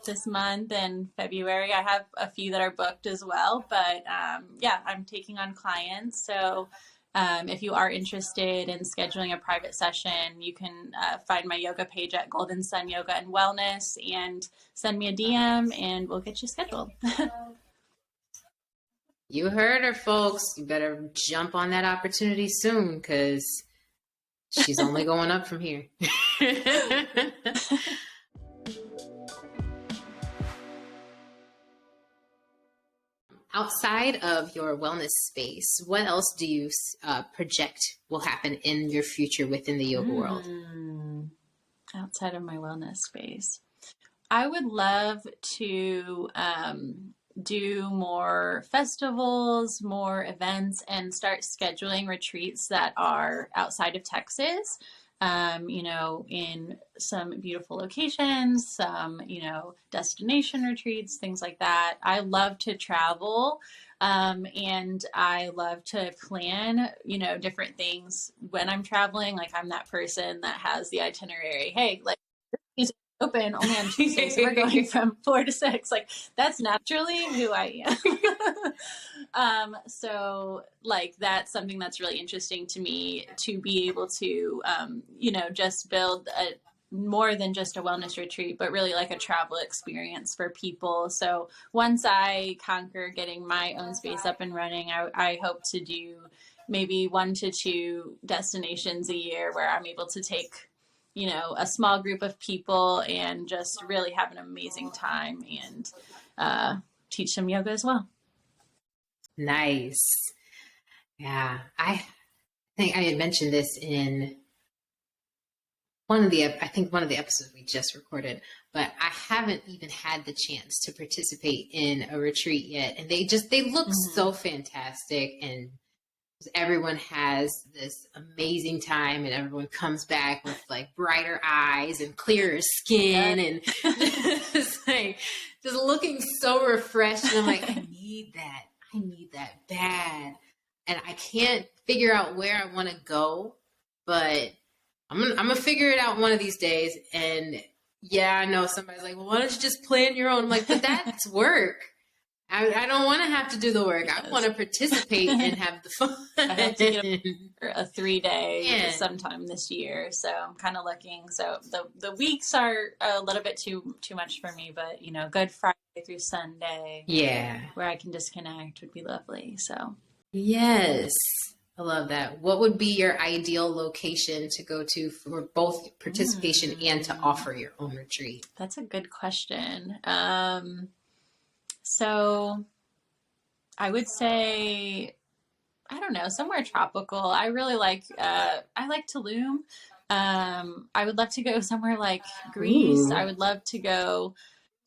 this month and February, I have a few that are booked as well. But I'm taking on clients. So if you are interested in scheduling a private session, you can find my yoga page at Golden Sun Yoga and Wellness and send me a DM and we'll get you scheduled. You heard her, folks. You better jump on that opportunity soon, because she's only going up from here. outside of your wellness space, what else do you project will happen in your future within the yoga world? Outside of my wellness space, I would love to do more festivals, more events, and start scheduling retreats that are outside of Texas. In some beautiful locations, some, destination retreats, things like that. I love to travel. And I love to plan, different things when I'm traveling. Like I'm that person that has the itinerary. Hey, like he's open only on Tuesday, so we're going from 4 to 6. Like that's naturally who I am. So like that's something that's really interesting to me, to be able to, just build a more than just a wellness retreat, but really like a travel experience for people. So once I conquer getting my own space up and running, I hope to do maybe 1 to 2 destinations a year where I'm able to take, a small group of people and just really have an amazing time and teach them yoga as well. Nice. Yeah. I think I had mentioned this in one of the episodes we just recorded, but I haven't even had the chance to participate in a retreat yet. And they look so fantastic, and everyone has this amazing time, and everyone comes back with like brighter eyes and clearer skin and just looking so refreshed. And I'm like, I need that bad. And I can't figure out where I want to go, but I'm gonna figure it out one of these days. And yeah, I know somebody's like, well, why don't you just plan your own? I'm like, but that's work. I don't want to have to do the work. Yes. I want to participate and have the fun. I have to get a 3-day sometime this year, so I'm kind of looking. So the weeks are a little bit too much for me, but Good Friday through Sunday, where I can disconnect would be lovely. So yes, I love that. What would be your ideal location to go to for both participation and to offer your own retreat? That's a good question. So I would say, I don't know, somewhere tropical. I really like, I like Tulum. I would love to go somewhere like Greece. I would love to go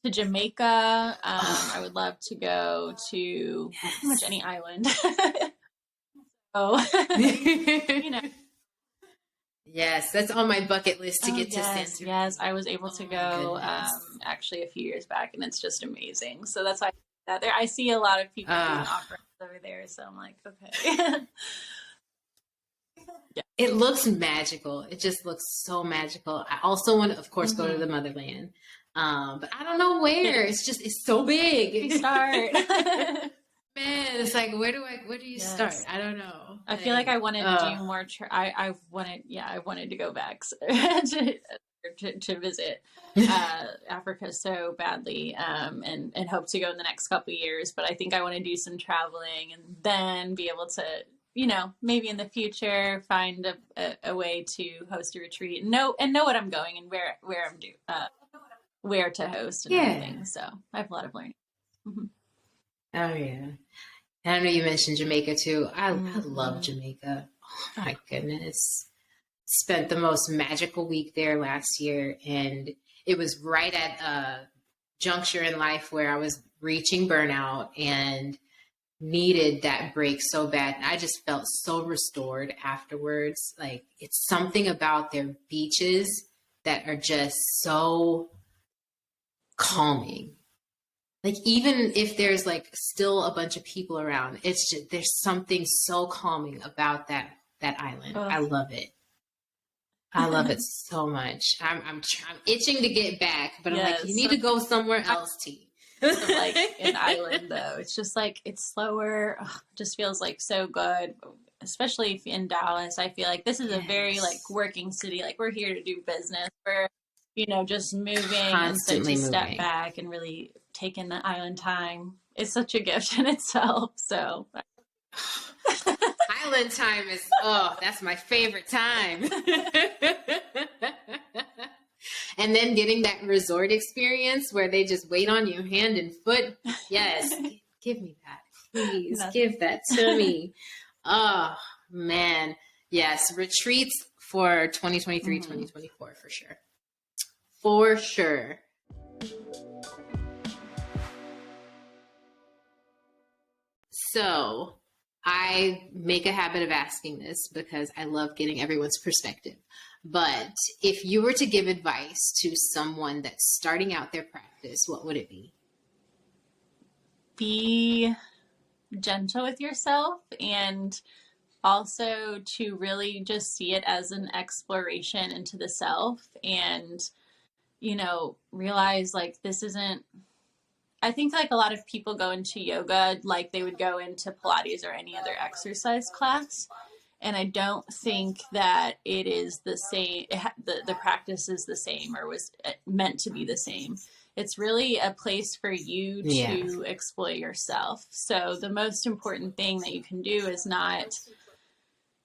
to Jamaica. I would love to go to pretty much any island. Yes, that's on my bucket list to get to Santorini. Yes, I was able to go actually a few years back, and it's just amazing. So that's why I see a lot of people doing offerings over there. So I'm like, okay. Yeah. It looks magical. It just looks so magical. I also want to, of course, go to the motherland, but I don't know where. It's so big. You start. Man, it's like, where do you start? I don't know. I feel like I wanted to do more. I wanted to go back to visit Africa so badly, and hope to go in the next couple of years. But I think I want to do some traveling and then be able to, maybe in the future find a way to host a retreat and know what I'm going and where I'm where to host and everything. So I have a lot of learning. Mm-hmm. Oh yeah. I know you mentioned Jamaica too. I love Jamaica. Oh my goodness. Spent the most magical week there last year, and it was right at a juncture in life where I was reaching burnout and needed that break so bad. I just felt so restored afterwards. Like, it's something about their beaches that are just so calming. Like, even if there's like still a bunch of people around, it's just, there's something so calming about that island. I love it. I love it so much. I'm itching to get back, but I'm like, you need to go somewhere else, T. Like an island though, it's just like, it's slower. Just feels like so good, especially if in Dallas. I feel like this is a very like working city. Like, we're here to do business. We're just moving constantly and to step back and really taking the island time is such a gift in itself. So island time is, that's my favorite time. And then getting that resort experience where they just wait on you hand and foot. Yes. Give me that. Please Nothing. give that to me. Oh, man. Yes, retreats for 2023, Mm-hmm. 2024 for sure. For sure. So I make a habit of asking this because I love getting everyone's perspective. But if you were to give advice to someone that's starting out their practice, what would it be? Be gentle with yourself, and also to really just see it as an exploration into the self, and realize like this isn't. I think like a lot of people go into yoga like they would go into Pilates or any other exercise class, and I don't think that it is the same. The practice is the same or was meant to be the same. It's really a place for you Yeah. to explore yourself. So the most important thing that you can do is not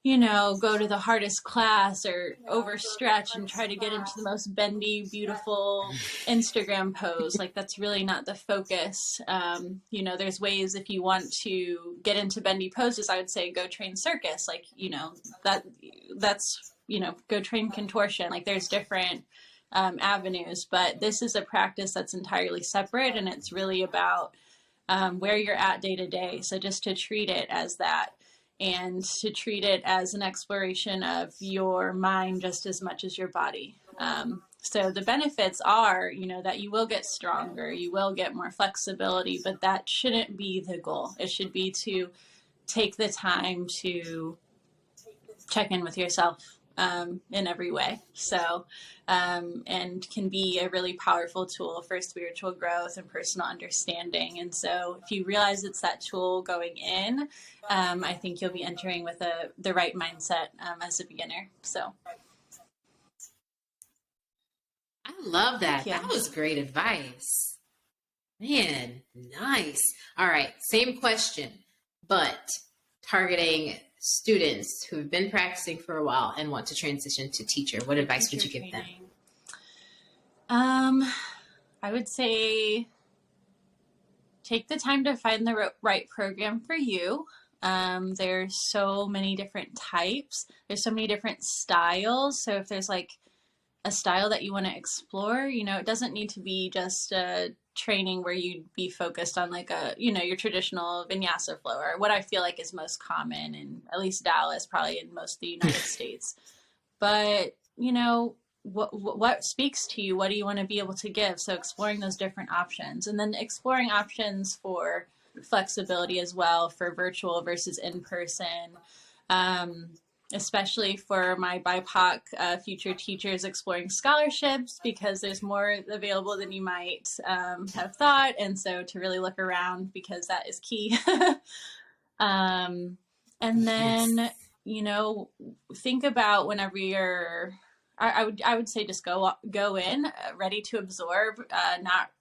go to the hardest class or overstretch and try to get into the most bendy, beautiful Instagram pose. Like that's really not the focus. There's ways if you want to get into bendy poses, I would say go train circus. Like, go train contortion. Like there's different avenues, but this is a practice that's entirely separate, and it's really about where you're at day to day. So just to treat it as that, and to treat it as an exploration of your mind just as much as your body. So the benefits are, that you will get stronger, you will get more flexibility, but that shouldn't be the goal. It should be to take the time to check in with yourself in every way. So, and can be a really powerful tool for spiritual growth and personal understanding. And so if you realize it's that tool going in, I think you'll be entering with the right mindset as a beginner. So. I love Thank that. you. That was great advice. Man, nice. All right, same question, but targeting students who have been practicing for a while and want to transition to teacher. What advice would you give them? I would say take the time to find the right program for you. There's so many different types. There's so many different styles. So if there's like a style that you want to explore, it doesn't need to be just a training where you'd be focused on like your traditional vinyasa flow, or what I feel like is most common in at least Dallas, probably in most of the United States. But, what speaks to you? What do you want to be able to give? So exploring those different options, and then exploring options for flexibility as well, for virtual versus in person. Especially for my BIPOC future teachers, exploring scholarships, because there's more available than you might have thought. And so to really look around, because that is key. And then, think about whenever you're, I would say just go in ready to absorb, not,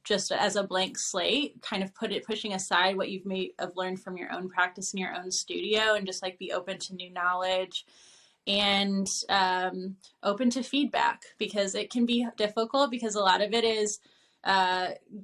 just as a blank slate, kind of pushing aside what you've learned from your own practice in your own studio, and just like be open to new knowledge, and open to feedback, because it can be difficult, because a lot of it is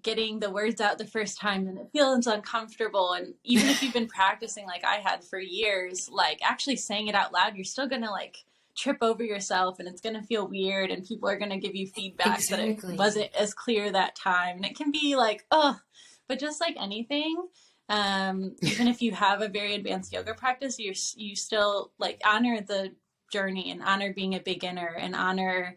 getting the words out the first time, and it feels uncomfortable. And even if you've been practicing like I had for years, like actually saying it out loud, you're still gonna like trip over yourself, and it's going to feel weird, and people are going to give you feedback that it wasn't as clear that time, and it can be like, but just like anything, even if you have a very advanced yoga practice, you still like honor the journey, and honor being a beginner, and honor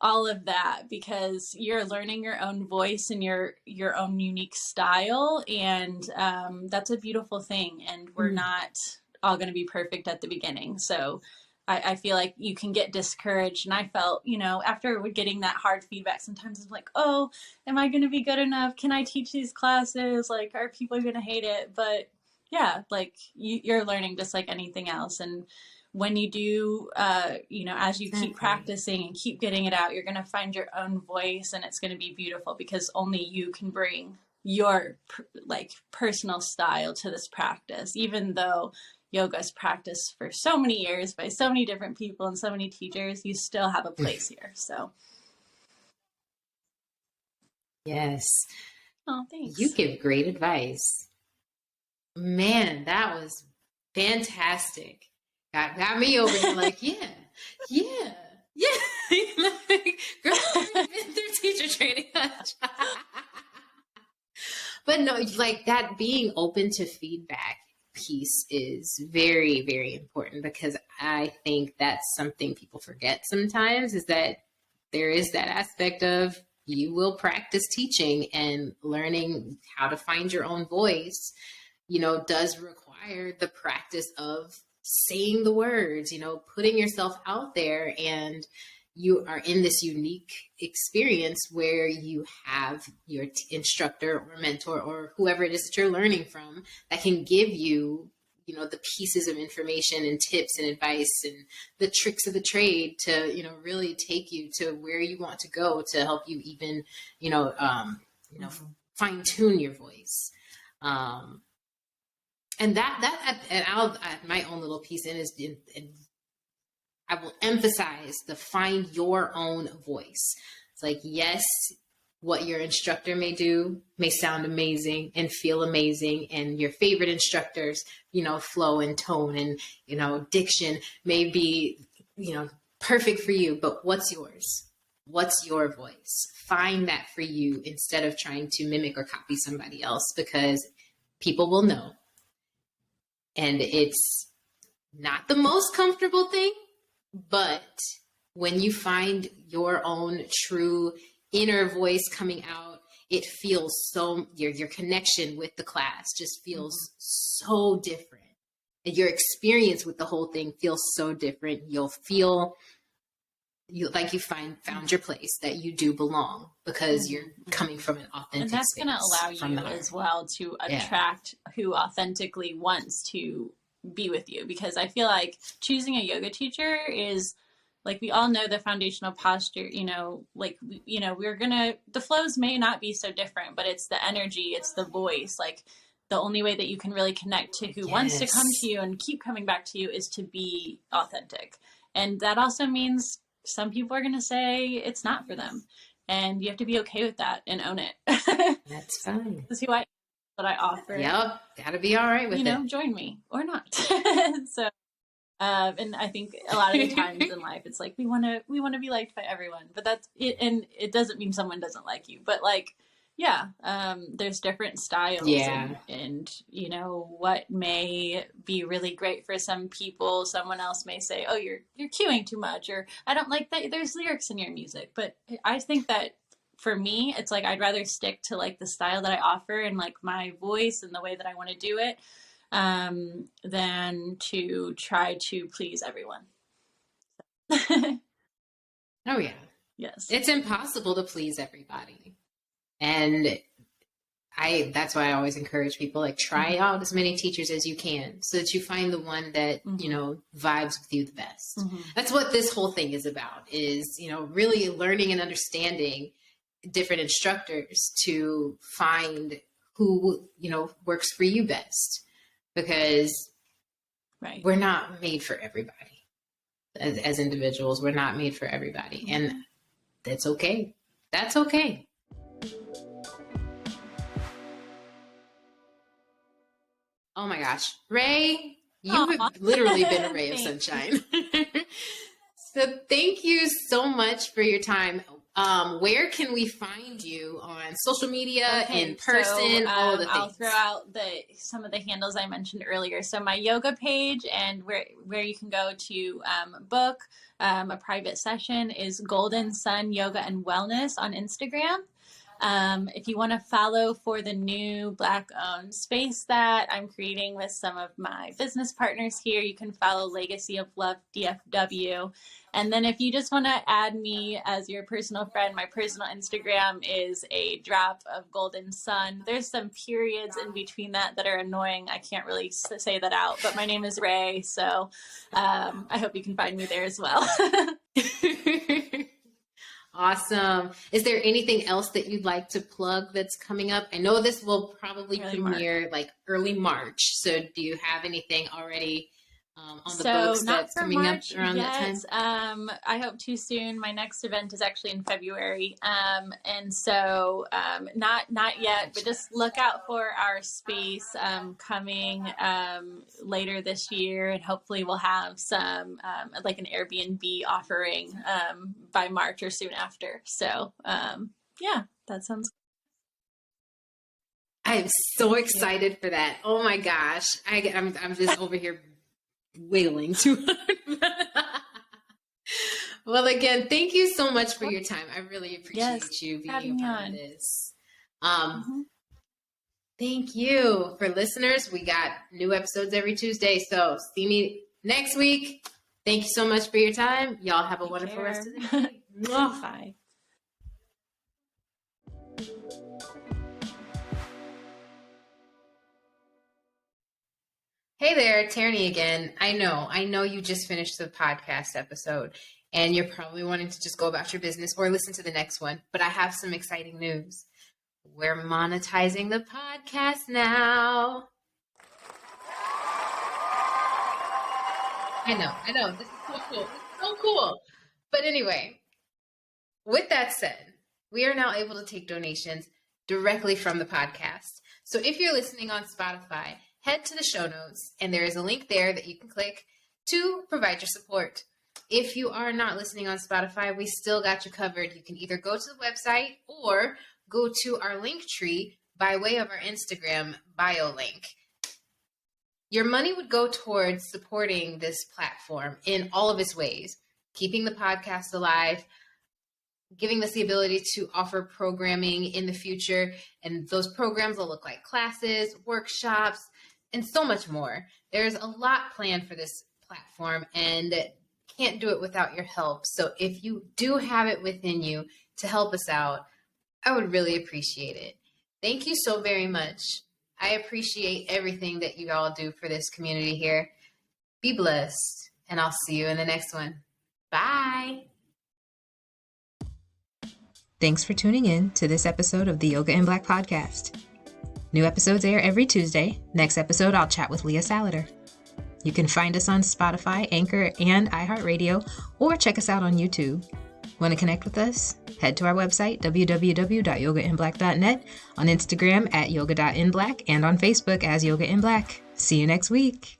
all of that, because you're learning your own voice and your own unique style, and that's a beautiful thing. And we're not all going to be perfect at the beginning, so I feel like you can get discouraged. And I felt, after getting that hard feedback, sometimes I'm like, oh, am I going to be good enough? Can I teach these classes? Like, are people going to hate it? But yeah, like you're learning just like anything else. And when you do, as you keep practicing and keep getting it out, you're going to find your own voice, and it's going to be beautiful, because only you can bring your like personal style to this practice, even though yoga is practiced for so many years by so many different people and so many teachers. You still have a place here. So Yes. oh, thanks. You give great advice. Man, that was fantastic. Got me over here like, yeah, yeah, yeah. Like, girl, I've been through teacher training. But no, like that being open to feedback piece is very, very important because I think that's something people forget sometimes is that there is that aspect of you will practice teaching and learning how to find your own voice, does require the practice of saying the words, putting yourself out there, and you are in this unique experience where you have your instructor or mentor or whoever it is that you're learning from that can give you, the pieces of information and tips and advice and the tricks of the trade to, really take you to where you want to go to help you even, fine tune your voice. And I'll add my own little piece in is I will emphasize the find your own voice. It's like, yes, what your instructor may do may sound amazing and feel amazing. And your favorite instructors, flow and tone and, diction may be, perfect for you, but what's yours? What's your voice? Find that for you instead of trying to mimic or copy somebody else, because people will know. And it's not the most comfortable thing, but when you find your own true inner voice coming out, it feels so, your connection with the class just feels so different. And your experience with the whole thing feels so different. You'll feel like you found your place, that you do belong because you're coming from an authentic and that's space. Going to allow you as well to attract who authentically wants to be with you, because I feel like choosing a yoga teacher is like, we all know the foundational posture, the flows may not be so different, but it's the energy, it's the voice. Like, the only way that you can really connect to who wants to come to you and keep coming back to you is to be authentic. And that also means some people are going to say it's not for them, and you have to be okay with that and own it. That's fine. That's who I am, what I offer. Yep, gotta be all right with it. Join me or not. So, and I think a lot of the times in life, it's like we want to be liked by everyone, but that's it, and it doesn't mean someone doesn't like you. But like, there's different styles, and what may be really great for some people, someone else may say, oh, you're cueing too much, or I don't like that there's lyrics in your music. But I think that for me, it's like I'd rather stick to like the style that I offer and like my voice and the way that I want to do it, than to try to please everyone. Oh yeah. Yes. It's impossible to please everybody. And that's why I always encourage people, like, try out as many teachers as you can so that you find the one that, vibes with you the best. That's what this whole thing is about, is, really learning and understanding different instructors to find who, works for you best, because we're not made for everybody. As individuals, we're not made for everybody. And that's okay. That's okay. Oh my gosh. Ray, you've literally been a ray of sunshine. So thank you so much for your time. Where can we find you on social media, in person, all of the things? I'll throw out some of the handles I mentioned earlier. So my yoga page, and where you can go to book a private session, is Golden Sun Yoga and Wellness on Instagram. If you want to follow for the new Black-owned space that I'm creating with some of my business partners here, you can follow Legacy of Love DFW. And then if you just want to add me as your personal friend, my personal Instagram is a drop of Golden Sun. There's some periods in between that are annoying. I can't really say that out, but my name is Ray, so I hope you can find me there as well. Awesome. Is there anything else that you'd like to plug that's coming up? I know this will probably premiere like early March. So do you have anything already on the So books not that's for coming up March around that yet. time? I hope too soon. My next event is actually in February, and so not yet. But just look out for our space coming later this year, and hopefully we'll have some like an Airbnb offering by March or soon after. So yeah, that sounds. I'm so excited for that. Oh my gosh. I'm just over here wailing too hard. Well, again, thank you so much for your time. I really Yes, appreciate you being having a me part of on. this. Um, Mhm. Thank you. For listeners, we got new episodes every Tuesday. So see me next week. Thank you so much for your time. Y'all have a Take wonderful care. rest of the day. Mwah. Bye. Hey there, Tierney again. I know you just finished the podcast episode and you're probably wanting to just go about your business or listen to the next one, but I have some exciting news. We're monetizing the podcast now. I know. This is so cool. This is so cool. But anyway, with that said, we are now able to take donations directly from the podcast. So if you're listening on Spotify, head to the show notes and there is a link there that you can click to provide your support. If you are not listening on Spotify, we still got you covered. You can either go to the website or go to our link tree by way of our Instagram bio link. Your money would go towards supporting this platform in all of its ways, keeping the podcast alive, giving us the ability to offer programming in the future. And those programs will look like classes, workshops, and so much more. There's a lot planned for this platform and can't do it without your help. So if you do have it within you to help us out, I would really appreciate it. Thank you so very much. I appreciate everything that you all do for this community here. Be blessed, and I'll see you in the next one. Bye. Thanks for tuning in to this episode of the Yoga in Black podcast. New episodes air every Tuesday. Next episode, I'll chat with Leah Salader. You can find us on Spotify, Anchor, and iHeartRadio, or check us out on YouTube. Want to connect with us? Head to our website, www.yogainblack.net, on Instagram @yoga.inblack, and on Facebook as Yoga in Black. See you next week.